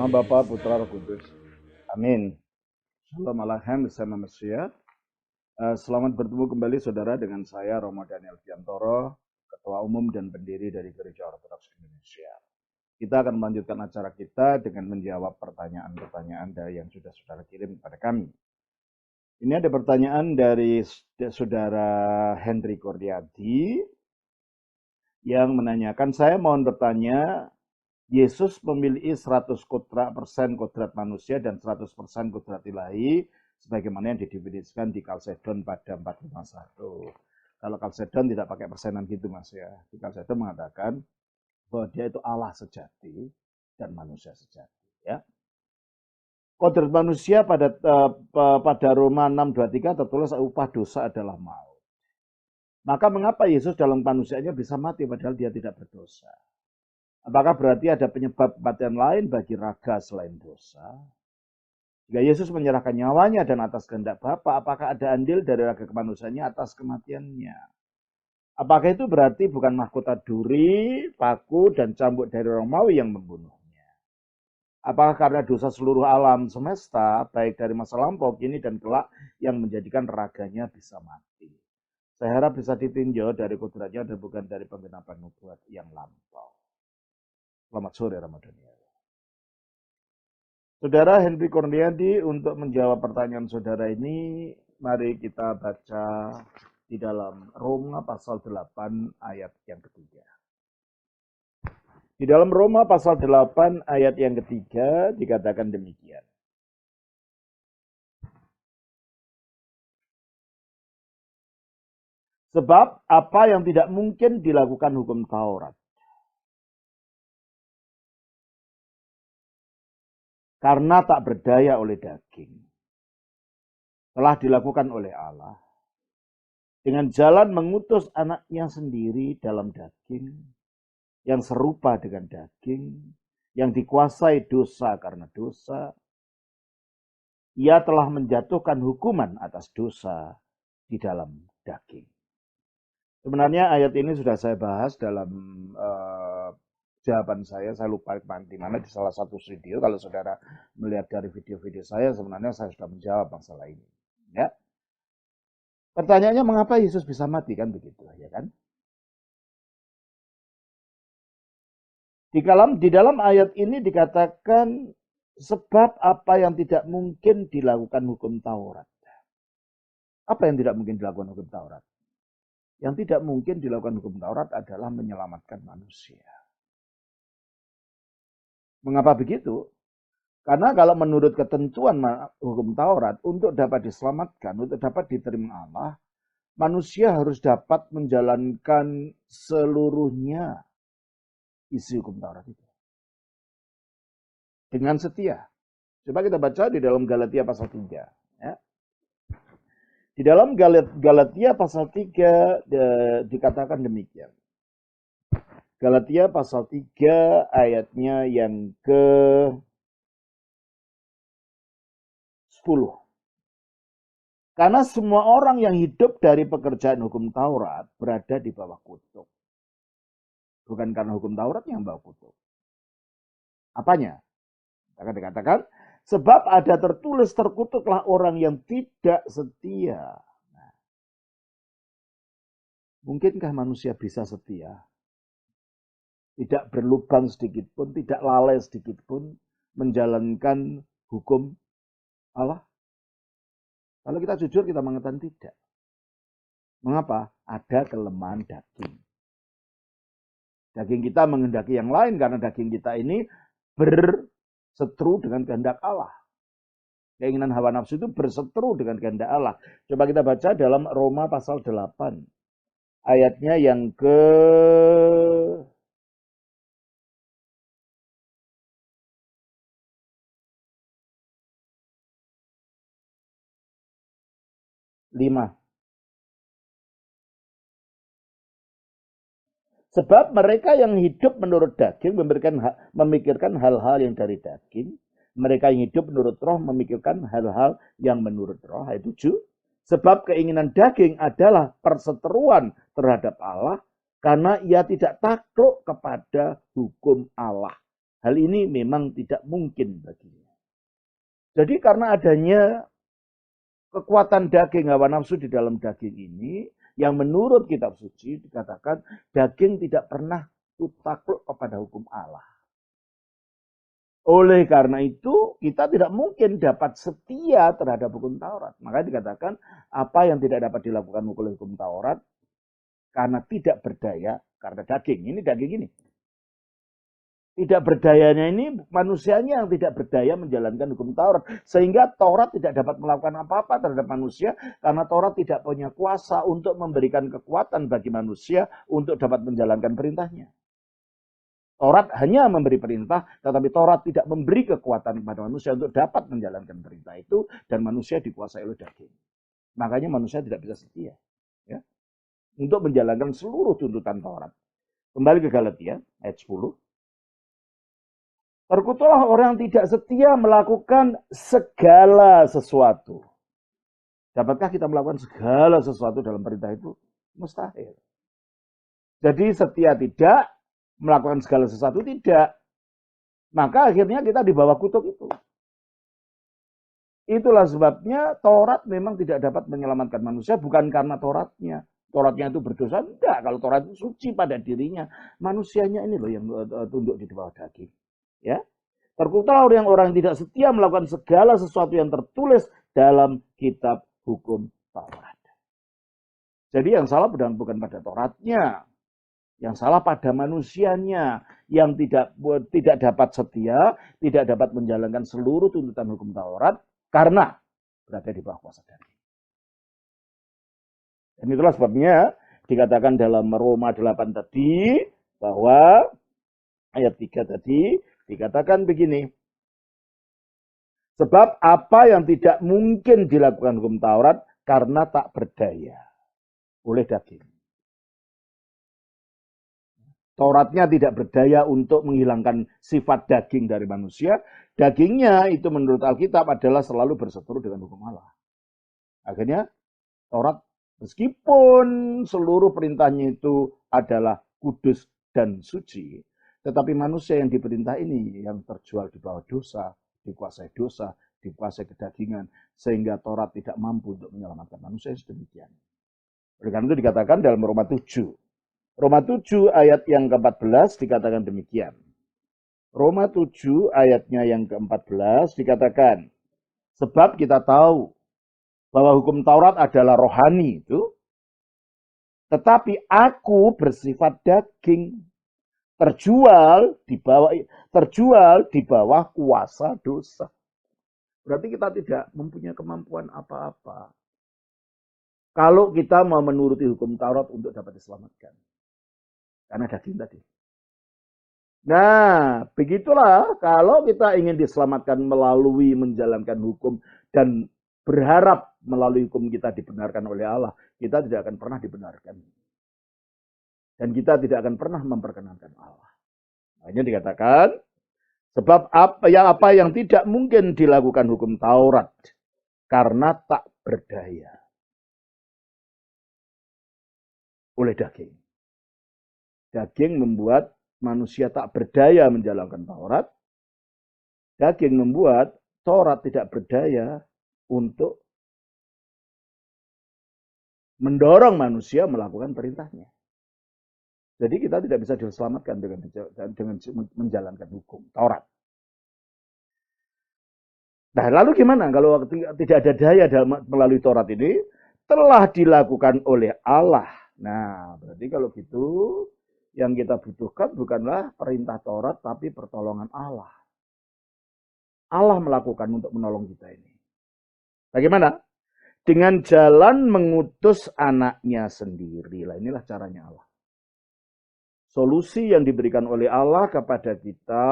Nama Bapa, Putra, Roh Kudus. Amin. Shalom Alaikum bersama Mesia. Selamat bertemu kembali saudara dengan saya Romo Daniel Fiantoro, Ketua Umum dan Pendiri dari Gereja Ortodoks Indonesia. Kita akan melanjutkan acara kita dengan menjawab pertanyaan-pertanyaan yang sudah saudara kirim kepada kami. Ini ada pertanyaan dari saudara Henry Kordiadi yang menanyakan, saya mohon bertanya, Yesus memiliki 100% kodrat manusia dan 100% kodrat ilahi sebagaimana yang didefinisikan di Kalsedon pada 451. Kalau Kalsedon tidak pakai persenan gitu Mas ya. Di Kalsedon mengatakan bahwa dia itu Allah sejati dan manusia sejati ya. Kodrat manusia pada Roma 6:23 tertulis upah dosa adalah maut. Maka mengapa Yesus dalam manusianya bisa mati padahal dia tidak berdosa? Apakah berarti ada penyebab kematian lain bagi raga selain dosa? Jika Yesus menyerahkan nyawanya dan atas kehendak Bapa, apakah ada andil dari raga kemanusiaannya atas kematiannya? Apakah itu berarti bukan mahkota duri, paku, dan cambuk dari Romawi yang membunuhnya? Apakah karena dosa seluruh alam semesta, baik dari masa lampau, kini, dan kelak, yang menjadikan raganya bisa mati? Saya harap bisa ditinjau dari kodratnya dan bukan dari penggenapan nubuat yang lampau. Selamat sore Ramadan. Saudara Henry Kordiadi, untuk menjawab pertanyaan saudara ini, mari kita baca di dalam Roma pasal 8 ayat yang ketiga. Di dalam Roma pasal 8 ayat yang ketiga dikatakan demikian. Sebab apa yang tidak mungkin dilakukan hukum Taurat, karena tak berdaya oleh daging, telah dilakukan oleh Allah dengan jalan mengutus anaknya sendiri dalam daging, yang serupa dengan daging, yang dikuasai dosa karena dosa. Ia telah menjatuhkan hukuman atas dosa di dalam daging. Sebenarnya ayat ini sudah saya bahas dalam jawaban saya lupa di mana, di salah satu video. Kalau saudara melihat dari video-video saya, sebenarnya saya sudah menjawab masalah ini. Ya. Pertanyaannya, mengapa Yesus bisa mati, kan begitu, ya kan? Di dalam ayat ini dikatakan sebab apa yang tidak mungkin dilakukan hukum Taurat. Apa yang tidak mungkin dilakukan hukum Taurat? Yang tidak mungkin dilakukan hukum Taurat adalah menyelamatkan manusia. Mengapa begitu? Karena kalau menurut ketentuan hukum Taurat, untuk dapat diselamatkan, untuk dapat diterima Allah, manusia harus dapat menjalankan seluruhnya isi hukum Taurat itu. Dengan setia. Coba kita baca di dalam Galatia pasal 3. Ya. Di dalam Galatia pasal 3 dikatakan demikian. Galatia pasal 3 ayatnya yang ke-10. Karena semua orang yang hidup dari pekerjaan hukum Taurat berada di bawah kutuk. Bukan karena hukum Taurat yang bawa kutuk. Apanya? Akan dikatakan, sebab ada tertulis terkutuklah orang yang tidak setia. Nah, mungkinkah manusia bisa setia? Tidak berlubang sedikit pun, tidak lalai sedikit pun menjalankan hukum Allah? Kalau kita jujur, kita mengatakan tidak. Mengapa? Ada kelemahan daging. Daging kita menghendaki yang lain karena daging kita ini berseteru dengan kehendak Allah. Keinginan hawa nafsu itu berseteru dengan kehendak Allah. Coba kita baca dalam Roma pasal 8. Ayatnya yang ke-5. Sebab mereka yang hidup menurut daging memikirkan hal-hal yang dari daging. Mereka yang hidup menurut roh memikirkan hal-hal yang menurut roh. Ayat 7. Sebab keinginan daging adalah perseteruan terhadap Allah, karena ia tidak takluk kepada hukum Allah. Hal ini memang tidak mungkin baginya. Jadi karena adanya kekuatan daging, hawa nafsu di dalam daging ini, yang menurut kitab suci dikatakan daging tidak pernah takluk kepada hukum Allah. Oleh karena itu, kita tidak mungkin dapat setia terhadap hukum Taurat. Maka dikatakan, apa yang tidak dapat dilakukan oleh hukum Taurat, karena tidak berdaya, karena daging. Ini daging ini. Tidak berdayanya ini, manusianya yang tidak berdaya menjalankan hukum Taurat. Sehingga Taurat tidak dapat melakukan apa-apa terhadap manusia, karena Taurat tidak punya kuasa untuk memberikan kekuatan bagi manusia untuk dapat menjalankan perintahnya. Taurat hanya memberi perintah, tetapi Taurat tidak memberi kekuatan kepada manusia untuk dapat menjalankan perintah itu, dan manusia dikuasai oleh daging. Makanya manusia tidak bisa setia, ya, untuk menjalankan seluruh tuntutan Taurat. Kembali ke Galatia ayat 10. Terkutuklah orang yang tidak setia melakukan segala sesuatu. Dapatkah kita melakukan segala sesuatu dalam perintah itu? Mustahil. Jadi setia tidak, melakukan segala sesuatu tidak. Maka akhirnya kita di bawah kutuk itu. Itulah sebabnya Taurat memang tidak dapat menyelamatkan manusia, bukan karena Tauratnya. Tauratnya itu berdosa, enggak. Kalau Taurat itu suci pada dirinya, manusianya ini loh yang tunduk di bawah daging. Ya, terkutuklah orang-orang yang tidak setia melakukan segala sesuatu yang tertulis dalam kitab hukum Taurat. Jadi yang salah bukan pada Tauratnya, yang salah pada manusianya yang tidak dapat setia, tidak dapat menjalankan seluruh tuntutan hukum Taurat karena berada di bawah kuasa daging. Dan itulah sebabnya dikatakan dalam Roma 8 tadi bahwa ayat 3 tadi dikatakan begini. Sebab apa yang tidak mungkin dilakukan hukum Taurat karena tak berdaya oleh daging. Tauratnya tidak berdaya untuk menghilangkan sifat daging dari manusia. Dagingnya itu menurut Alkitab adalah selalu berseteru dengan hukum Allah. Akhirnya Taurat meskipun seluruh perintahnya itu adalah kudus dan suci, tetapi manusia yang diperintah ini yang terjual di bawah dosa, dikuasai kedagingan, sehingga Taurat tidak mampu untuk menyelamatkan manusia sedemikian. Oleh karena itu dikatakan dalam Roma 7. Roma 7 ayat yang ke-14 dikatakan demikian. Roma 7 ayatnya yang ke-14 dikatakan, sebab kita tahu bahwa hukum Taurat adalah rohani itu, tetapi aku bersifat daging, terjual di bawah kuasa dosa. Berarti kita tidak mempunyai kemampuan apa-apa kalau kita mau menuruti hukum Taurat untuk dapat diselamatkan. Karena daging tadi. Nah, begitulah kalau kita ingin diselamatkan melalui menjalankan hukum dan berharap melalui hukum kita dibenarkan oleh Allah, kita tidak akan pernah dibenarkan. Dan kita tidak akan pernah memperkenankan Allah. Hanya dikatakan, sebab apa yang tidak mungkin dilakukan hukum Taurat karena tak berdaya oleh daging. Daging membuat manusia tak berdaya menjalankan Taurat. Daging membuat Taurat tidak berdaya untuk mendorong manusia melakukan perintahnya. Jadi kita tidak bisa diselamatkan dengan menjalankan hukum Taurat. Nah, lalu gimana kalau tidak ada daya melalui Taurat ini? Telah dilakukan oleh Allah. Nah, berarti kalau gitu yang kita butuhkan bukanlah perintah Taurat, tapi pertolongan Allah. Allah melakukan untuk menolong kita ini. Bagaimana? Dengan jalan mengutus anaknya sendiri. Lah, inilah caranya Allah. Solusi yang diberikan oleh Allah kepada kita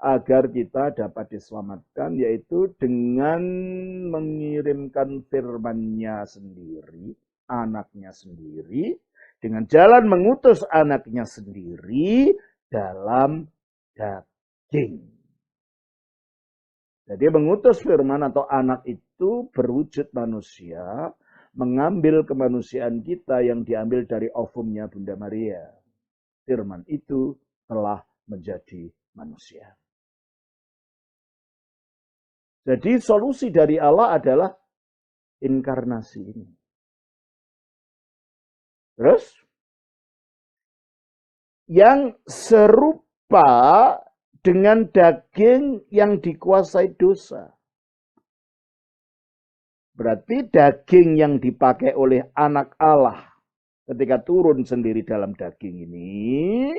agar kita dapat diselamatkan, yaitu dengan mengirimkan firman-Nya sendiri, anaknya sendiri, dengan jalan mengutus anaknya sendiri dalam daging. Jadi mengutus firman atau anak itu berwujud manusia, mengambil kemanusiaan kita yang diambil dari ovumnya Bunda Maria. Firman itu telah menjadi manusia. Jadi solusi dari Allah adalah inkarnasi ini. Terus, yang serupa dengan daging yang dikuasai dosa. Berarti daging yang dipakai oleh anak Allah ketika turun sendiri dalam daging ini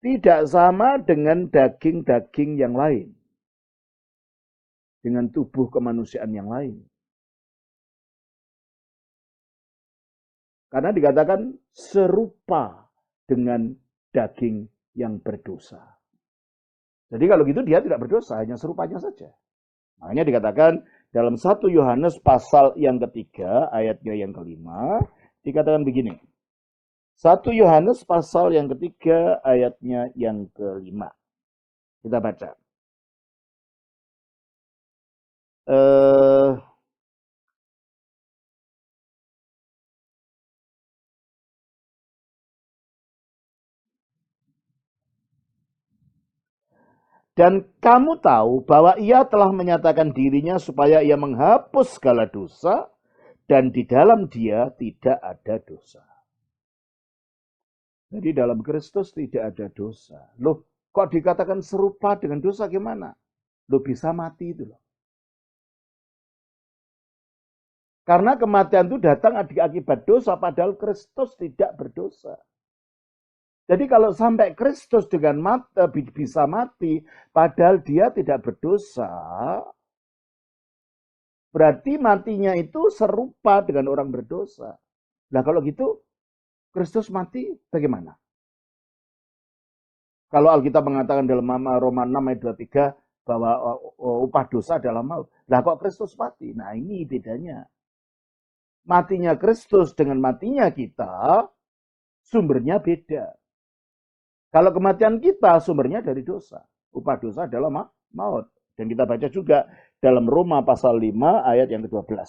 tidak sama dengan daging-daging yang lain. Dengan tubuh kemanusiaan yang lain. Karena dikatakan serupa dengan daging yang berdosa. Jadi kalau gitu dia tidak berdosa, hanya serupanya saja. Makanya dikatakan dalam 1 Yohanes pasal yang ketiga, ayatnya yang kelima, dikatakan begini. 1 Yohanes pasal yang ketiga, ayatnya yang kelima. Kita baca. Dan kamu tahu bahwa ia telah menyatakan dirinya supaya ia menghapus segala dosa, dan di dalam dia tidak ada dosa. Jadi dalam Kristus tidak ada dosa. Loh, kok dikatakan serupa dengan dosa gimana? Loh, bisa mati itu loh. Karena kematian itu datang akibat dosa, padahal Kristus tidak berdosa. Jadi kalau sampai Kristus dengan bisa mati, padahal dia tidak berdosa, berarti matinya itu serupa dengan orang berdosa. Nah kalau gitu, Kristus mati bagaimana? Kalau Alkitab mengatakan dalam Roma 6 ayat 23 bahwa upah dosa adalah maut. Nah kok Kristus mati? Nah ini bedanya. Matinya Kristus dengan matinya kita, sumbernya beda. Kalau kematian kita sumbernya dari dosa. Upah dosa adalah maut. Dan kita baca juga dalam Roma pasal 5 ayat yang ke-12.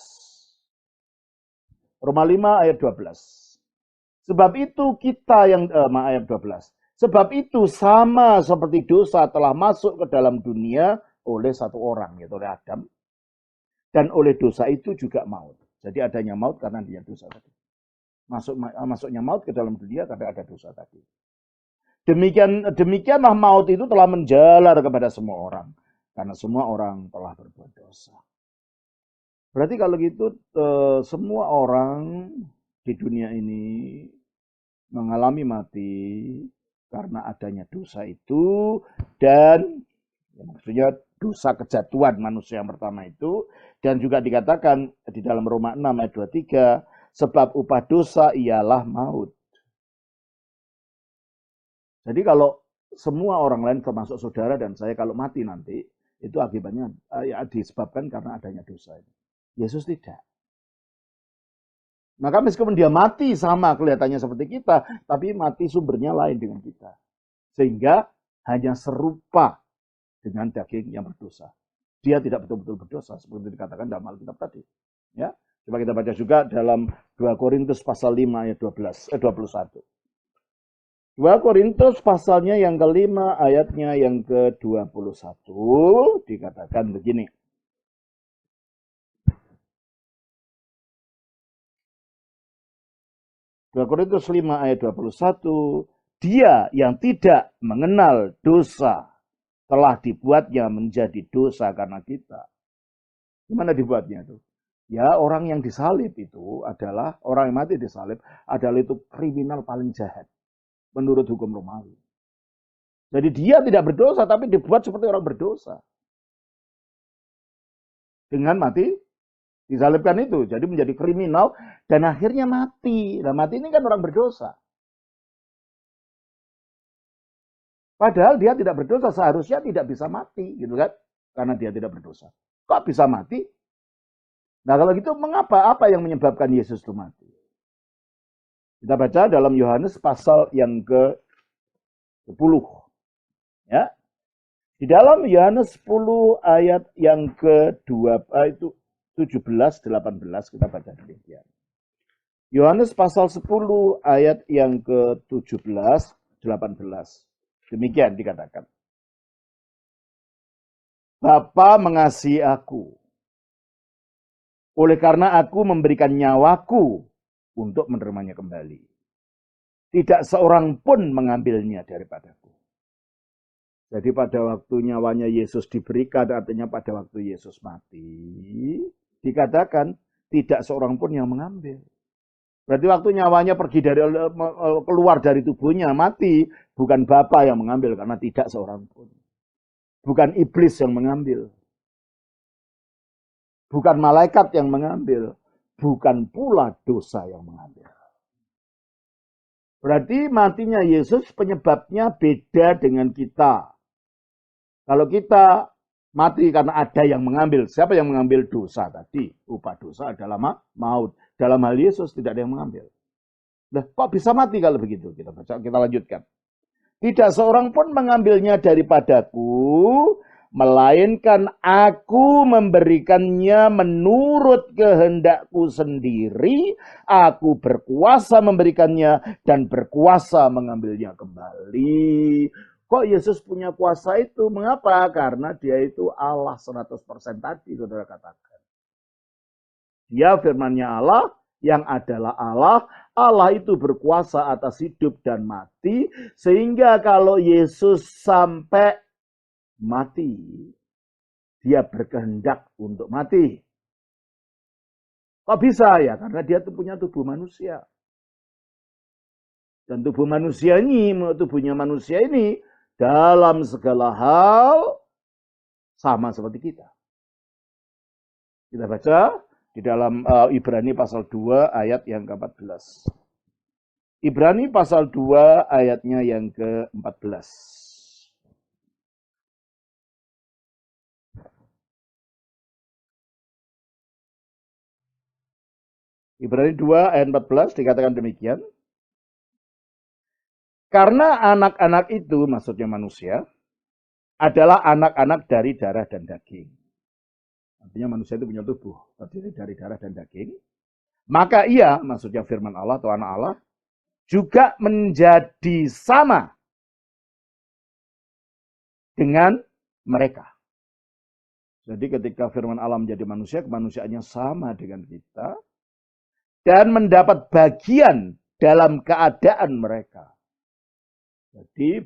Roma 5 ayat 12. Sebab itu kita yang ayat 12. Sebab itu sama seperti dosa telah masuk ke dalam dunia oleh satu orang, yaitu oleh Adam. Dan oleh dosa itu juga maut. Jadi adanya maut karena dia dosa tadi. Masuknya maut ke dalam dunia karena ada dosa tadi. Demikianlah maut itu telah menjalar kepada semua orang. Karena semua orang telah berbuat dosa. Berarti kalau gitu semua orang di dunia ini mengalami mati karena adanya dosa itu. Dan maksudnya dosa kejatuhan manusia yang pertama itu. Dan juga dikatakan di dalam Roma 6 ayat 23. Sebab upah dosa ialah maut. Jadi kalau semua orang lain termasuk saudara dan saya kalau mati nanti, itu akibatnya disebabkan karena adanya dosa. Yesus tidak. Maka meskipun dia mati sama kelihatannya seperti kita, tapi mati sumbernya lain dengan kita. Sehingga hanya serupa dengan daging yang berdosa. Dia tidak betul-betul berdosa seperti dikatakan dalam Alkitab tadi. Ya, coba kita baca juga dalam 2 Korintus pasal 5 ayat 21. 2 Korintus pasalnya yang kelima ayatnya yang ke-21 dikatakan begini. Dua Korintus 5 ayat 21, dia yang tidak mengenal dosa telah dibuatnya menjadi dosa karena kita. Gimana dibuatnya itu? Ya orang yang disalib itu adalah, orang yang mati disalib adalah itu kriminal paling jahat. Menurut hukum Romawi. Jadi dia tidak berdosa, tapi dibuat seperti orang berdosa. Dengan mati, disalibkan itu. Jadi menjadi kriminal, dan akhirnya mati. Nah mati ini kan orang berdosa. Padahal dia tidak berdosa, seharusnya tidak bisa mati. Gitu kan? Karena dia tidak berdosa. Kok bisa mati? Nah kalau gitu, mengapa? Apa yang menyebabkan Yesus itu mati? Kita baca dalam Yohanes pasal yang ke-10. Ya. Di dalam Yohanes 10 ayat yang ke-2 itu 17 18 kita baca demikian. Yohanes pasal 10 ayat yang ke-17 18. Demikian dikatakan. Bapa mengasihi aku. Oleh karena aku memberikan nyawaku untuk menerimanya kembali. Tidak seorang pun mengambilnya daripadaku. Jadi pada waktu nyawanya Yesus diberikan, artinya pada waktu Yesus mati, dikatakan tidak seorang pun yang mengambil. Berarti waktu nyawanya pergi keluar dari tubuhnya, mati, bukan Bapa yang mengambil, karena tidak seorang pun. Bukan iblis yang mengambil. Bukan malaikat yang mengambil. Bukan pula dosa yang mengambil. Berarti matinya Yesus penyebabnya beda dengan kita. Kalau kita mati karena ada yang mengambil. Siapa yang mengambil dosa tadi? Upah dosa adalah maut. Dalam hal Yesus tidak ada yang mengambil. Nah, kok bisa mati kalau begitu? Kita lanjutkan. Tidak seorang pun mengambilnya daripadaku, melainkan aku memberikannya menurut kehendakku sendiri. Aku berkuasa memberikannya dan berkuasa mengambilnya kembali. Kok Yesus punya kuasa itu? Mengapa? Karena dia itu Allah 100% tadi, saudara katakan. Dia firman-Nya Allah, yang adalah Allah. Allah itu berkuasa atas hidup dan mati. Sehingga kalau Yesus sampai mati, dia berkehendak untuk mati. Kok bisa ya? Karena dia punya tubuh manusia. Dan tubuhnya manusia ini, dalam segala hal sama seperti kita. Kita baca di dalam Ibrani pasal 2 ayat yang ke-14. Ibrani pasal 2 ayatnya yang ke-14. Ibrani 2 ayat 14 dikatakan demikian. Karena anak-anak itu, maksudnya manusia, adalah anak-anak dari darah dan daging. Artinya manusia itu punya tubuh, terdiri dari darah dan daging. Maka ia, maksudnya firman Allah atau anak Allah, juga menjadi sama dengan mereka. Jadi ketika firman Allah menjadi manusia, kemanusiaannya sama dengan kita. Dan mendapat bagian dalam keadaan mereka. Jadi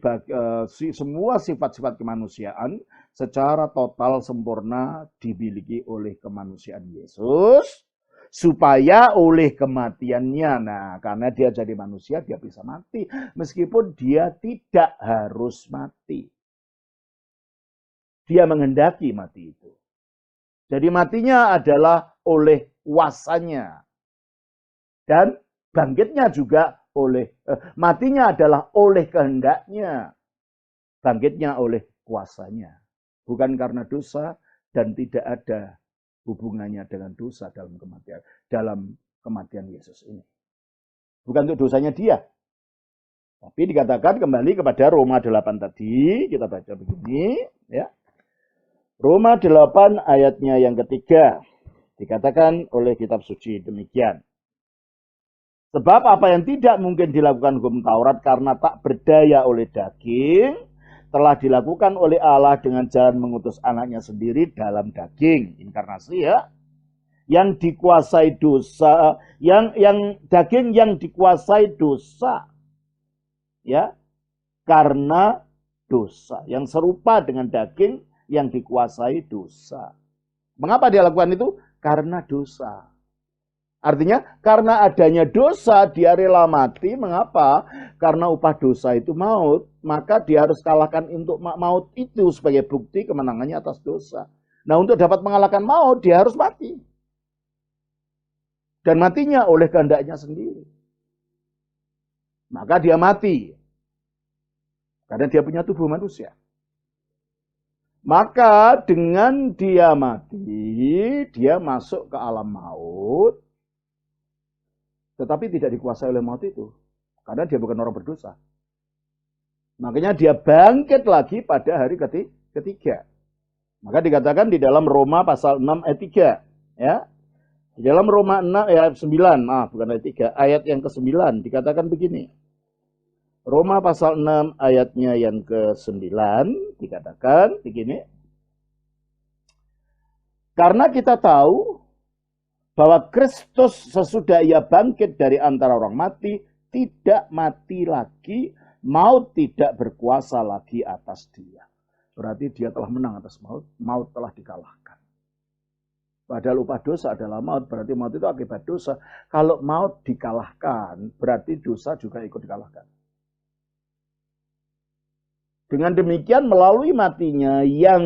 semua sifat-sifat kemanusiaan secara total sempurna dimiliki oleh kemanusiaan Yesus. Supaya oleh kematiannya, nah karena dia jadi manusia, dia bisa mati. Meskipun dia tidak harus mati. Dia menghendaki mati itu. Jadi matinya adalah oleh kuasanya. Dan bangkitnya juga matinya adalah oleh kehendaknya. Bangkitnya oleh kuasanya. Bukan karena dosa dan tidak ada hubungannya dengan dosa dalam kematian Yesus ini. Bukan untuk dosanya dia. Tapi dikatakan kembali kepada Roma 8 tadi. Kita baca begini. Ya. Roma 8 ayatnya yang ketiga. Dikatakan oleh kitab suci demikian. Sebab apa yang tidak mungkin dilakukan hukum Taurat karena tak berdaya oleh daging, telah dilakukan oleh Allah dengan jalan mengutus anaknya sendiri dalam daging. Inkarnasi ya. Yang dikuasai dosa, yang daging yang dikuasai dosa. Ya. Karena dosa. Yang serupa dengan daging yang dikuasai dosa. Mengapa dia lakukan itu? Karena dosa. Artinya karena adanya dosa dia rela mati. Mengapa? Karena upah dosa itu maut. Maka dia harus kalahkan untuk maut itu sebagai bukti kemenangannya atas dosa. Nah untuk dapat mengalahkan maut dia harus mati. Dan matinya oleh kehendaknya sendiri. Maka dia mati. Karena dia punya tubuh manusia. Maka dengan dia mati, dia masuk ke alam maut. Tetapi tidak dikuasai oleh maut itu. Karena dia bukan orang berdosa. Makanya dia bangkit lagi pada hari ketiga. Maka dikatakan di dalam Roma pasal 6 ayat 3. Ya. Di dalam Roma 6 ayat 9. Bukan ayat 3. Ayat yang ke-9 dikatakan begini. Roma pasal 6 ayatnya yang ke-9 dikatakan begini. Karena kita tahu bahwa Kristus sesudah ia bangkit dari antara orang mati, tidak mati lagi, maut tidak berkuasa lagi atas dia. Berarti dia telah menang atas maut, maut telah dikalahkan. Padahal upah dosa adalah maut, berarti maut itu akibat dosa. Kalau maut dikalahkan, berarti dosa juga ikut dikalahkan. Dengan demikian melalui matinya yang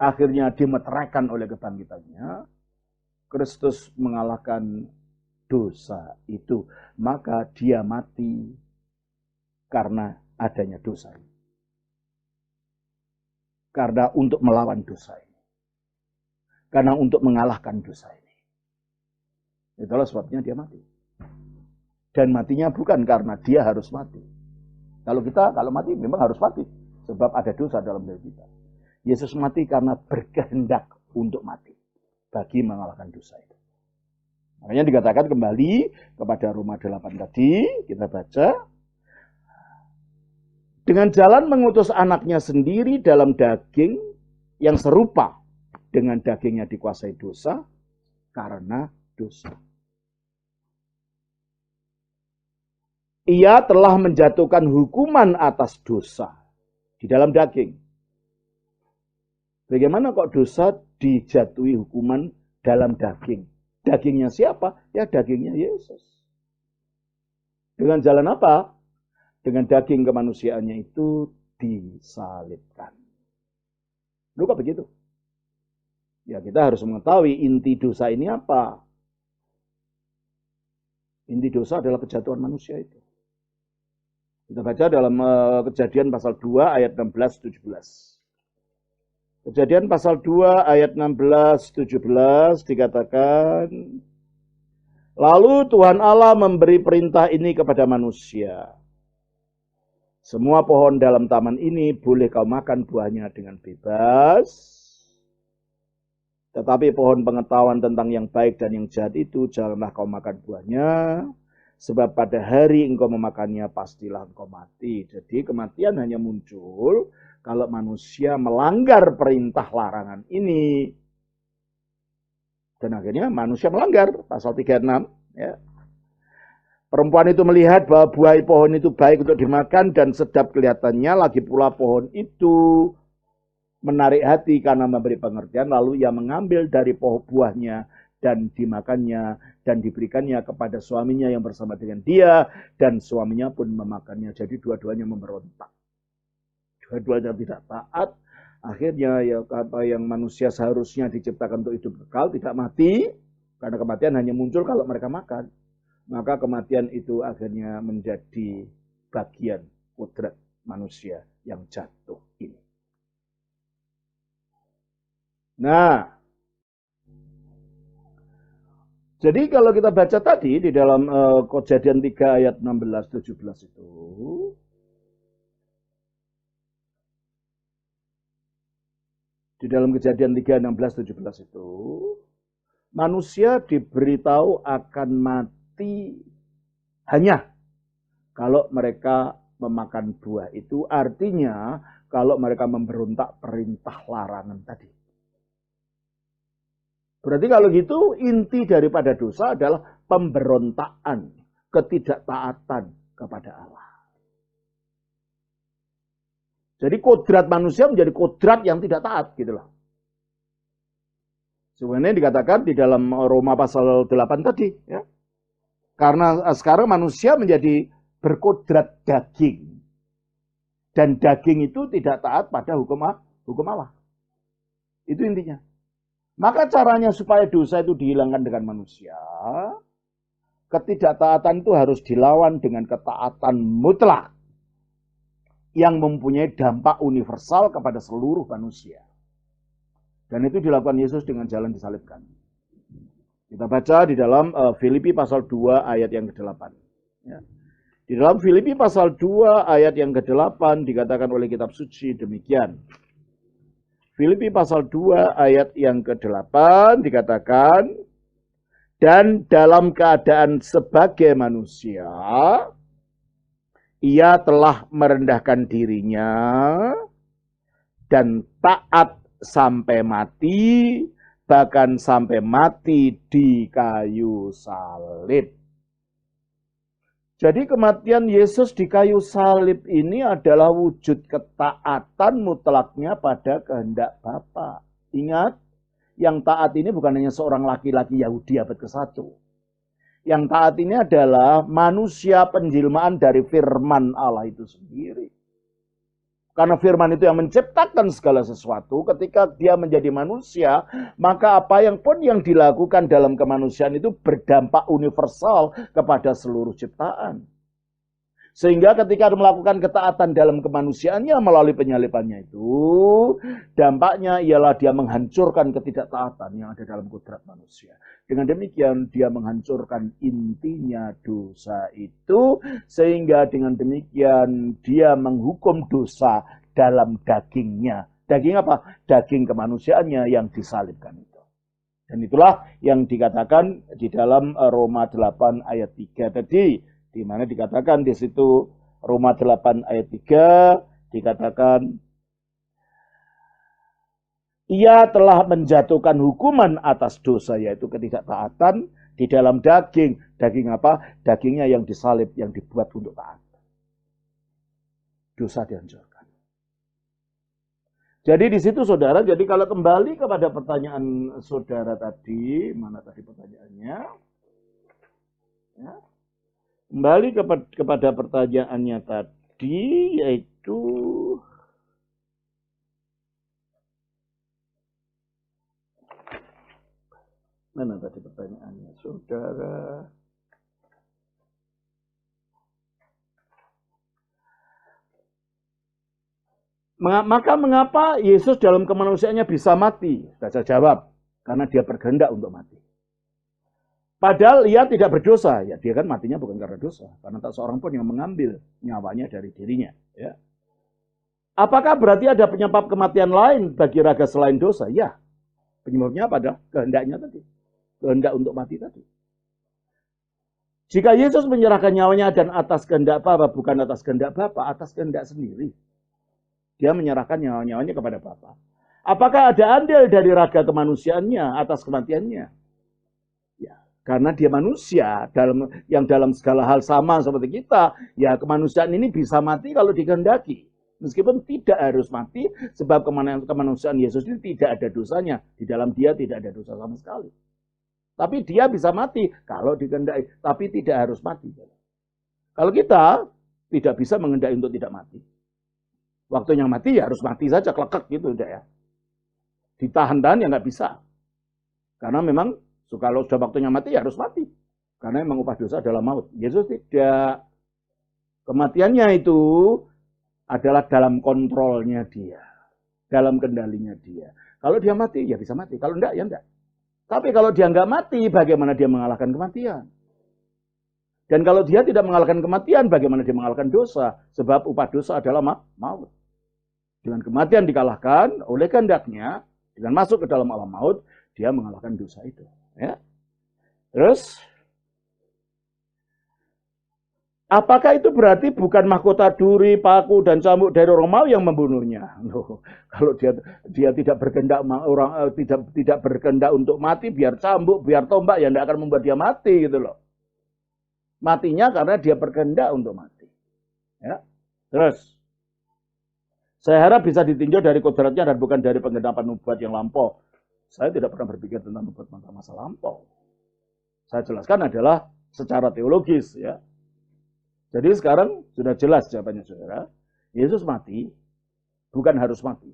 akhirnya dimeteraikan oleh kebangkitannya, Kristus mengalahkan dosa itu. Maka dia mati karena adanya dosa ini. Karena untuk melawan dosa ini. Karena untuk mengalahkan dosa ini. Itulah sebabnya dia mati. Dan matinya bukan karena dia harus mati. Kalau mati memang harus mati. Sebab ada dosa dalam diri kita. Yesus mati karena berkehendak untuk mati. Bagi mengalahkan dosa itu. Makanya dikatakan kembali kepada Roma 8 tadi. Kita baca. Dengan jalan mengutus anaknya sendiri dalam daging yang serupa dengan dagingnya dikuasai dosa karena dosa. Ia telah menjatuhkan hukuman atas dosa di dalam daging. Bagaimana kok dosa dijatuhi hukuman dalam daging? Dagingnya siapa? Ya dagingnya Yesus. Dengan jalan apa? Dengan daging kemanusiaannya itu disalibkan. Lu kok begitu? Ya kita harus mengetahui inti dosa ini apa. Inti dosa adalah kejatuhan manusia itu. Kita baca dalam Kejadian pasal 2 ayat 16-17. Kejadian pasal 2 ayat 16-17 dikatakan, lalu Tuhan Allah memberi perintah ini kepada manusia. Semua pohon dalam taman ini boleh kau makan buahnya dengan bebas. Tetapi pohon pengetahuan tentang yang baik dan yang jahat itu janganlah kau makan buahnya. Sebab pada hari engkau memakannya pastilah engkau mati. Jadi kematian hanya muncul kalau manusia melanggar perintah larangan ini. Dan akhirnya manusia melanggar. Pasal 36. Ya. Perempuan itu melihat bahwa buah pohon itu baik untuk dimakan dan sedap kelihatannya. Lagi pula pohon itu menarik hati karena memberi pengertian. Lalu ia mengambil dari pohon buahnya dan dimakannya dan diberikannya kepada suaminya yang bersama dengan dia. Dan suaminya pun memakannya. Jadi dua-duanya memberontak. Dua-duanya tidak taat. Akhirnya ya apa yang manusia seharusnya diciptakan untuk hidup kekal tidak mati. Karena kematian hanya muncul kalau mereka makan. Maka kematian itu akhirnya menjadi bagian kodrat manusia yang jatuh ini. Nah, jadi kalau kita baca tadi di dalam Kejadian 3 ayat 16-17 itu, di dalam Kejadian 3, 16-17 itu, manusia diberitahu akan mati hanya kalau mereka memakan buah itu. Artinya kalau mereka memberontak perintah larangan tadi. Berarti kalau gitu inti daripada dosa adalah pemberontakan, ketidaktaatan kepada Allah. Jadi kodrat manusia menjadi kodrat yang tidak taat gitu loh. Sebenarnya dikatakan di dalam Roma pasal 8 tadi ya. Karena sekarang manusia menjadi berkodrat daging. Dan daging itu tidak taat pada hukum Allah. Itu intinya. Maka caranya supaya dosa itu dihilangkan dengan manusia, ketidaktaatan itu harus dilawan dengan ketaatan mutlak yang mempunyai dampak universal kepada seluruh manusia. Dan itu dilakukan Yesus dengan jalan disalibkan. Kita baca di dalam Filipi pasal 2 ayat yang ke-8. Ya. Di dalam Filipi pasal 2 ayat yang ke-8 dikatakan oleh kitab suci demikian. Filipi pasal 2 ayat yang ke-8 dikatakan, dan dalam keadaan sebagai manusia, ia telah merendahkan dirinya dan taat sampai mati, bahkan sampai mati di kayu salib. Jadi kematian Yesus di kayu salib ini adalah wujud ketaatan mutlaknya pada kehendak Bapa. Ingat, yang taat ini bukan hanya seorang laki-laki Yahudi abad ke-1. Yang taat ini adalah manusia penjelmaan dari firman Allah itu sendiri. Karena firman itu yang menciptakan segala sesuatu, ketika dia menjadi manusia, maka apa yang pun yang dilakukan dalam kemanusiaan itu berdampak universal kepada seluruh ciptaan. Sehingga ketika melakukan ketaatan dalam kemanusiaannya melalui penyalibannya itu, dampaknya ialah dia menghancurkan ketidaktaatan yang ada dalam kodrat manusia. Dengan demikian dia menghancurkan intinya dosa itu, sehingga dengan demikian dia menghukum dosa dalam dagingnya. Daging apa? Daging kemanusiaannya yang disalibkan itu. Dan itulah yang dikatakan di dalam Roma 8 ayat 3 tadi. Di mana dikatakan di situ Roma 8 ayat 3 dikatakan ia telah menjatuhkan hukuman atas dosa yaitu ketidaktaatan di dalam daging. Daging apa? Dagingnya yang disalib, yang dibuat untuk taat. Dosa dihancurkan. Jadi di situ saudara, jadi kalau kembali kepada pertanyaan saudara tadi, mana tadi pertanyaannya? Ya. Kembali kepada pertanyaannya tadi, yaitu mana tadi pertanyaannya, saudara? Maka mengapa Yesus dalam kemanusiaannya bisa mati? Saya jawab, karena dia berkehendak untuk mati. Padahal ia tidak berdosa, ya dia kan matinya bukan karena dosa, karena tak seorang pun yang mengambil nyawanya dari dirinya. Ya. Apakah berarti ada penyebab kematian lain bagi raga selain dosa? Ya, penyebabnya apa? Adalah kehendaknya tadi, kehendak untuk mati tadi. Jika Yesus menyerahkan nyawanya dan atas kehendak Bapa, bukan atas kehendak Bapa, atas kehendak sendiri, dia menyerahkan nyawanya kepada Bapa. Apakah ada andil dari raga kemanusiaannya atas kematiannya? Karena dia manusia yang dalam segala hal sama seperti kita, ya kemanusiaan ini bisa mati kalau dikehendaki. Meskipun tidak harus mati, sebab kemanusiaan Yesus ini tidak ada dosanya. Di dalam dia tidak ada dosa sama sekali. Tapi dia bisa mati kalau dikehendaki, tapi tidak harus mati. Kalau kita tidak bisa menghendaki untuk tidak mati. Waktunya mati ya harus mati saja, klekek gitu udah ya. Ditahan-tahan ya nggak bisa. Karena memang kalau sudah waktunya mati, ya harus mati. Karena memang upah dosa adalah maut. Yesus tidak. Kematiannya itu adalah dalam kontrolnya dia. Dalam kendalinya dia. Kalau dia mati, ya bisa mati. Kalau enggak, ya enggak. Tapi kalau dia enggak mati, bagaimana dia mengalahkan kematian? Dan kalau dia tidak mengalahkan kematian, bagaimana dia mengalahkan dosa? Sebab upah dosa adalah maut. Dengan kematian dikalahkan oleh kehendaknya, dengan masuk ke dalam alam maut, dia mengalahkan dosa itu. Ya. Terus, apakah itu berarti bukan mahkota duri, paku, dan cambuk dari Romawi yang membunuhnya? Loh, kalau dia tidak berkehendak tidak berkehendak untuk mati, biar cambuk, biar tombak, ya tidak akan membuat dia mati gitu loh. Matinya karena dia berkehendak untuk mati. Ya. Terus, saya harap bisa ditinjau dari kodratnya dan bukan dari penggenapan nubuat yang lampau. Saya tidak pernah berpikir tentang nubuat masa lampau. Saya jelaskan adalah secara teologis ya. Jadi sekarang sudah jelas jawabannya saudara. Yesus mati bukan harus mati,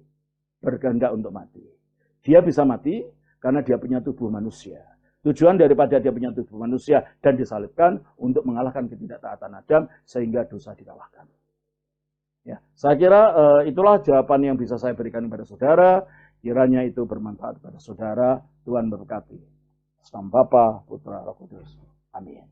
berkehendak untuk mati. Dia bisa mati karena dia punya tubuh manusia. Tujuan daripada dia punya tubuh manusia dan disalibkan untuk mengalahkan ketidaktaatan Adam sehingga dosa dikalahkan. Ya, saya kira itulah jawaban yang bisa saya berikan kepada saudara. Kiranya itu bermanfaat kepada saudara. Tuhan berkati. Nama Bapa, Putra, Roh Kudus. Amin.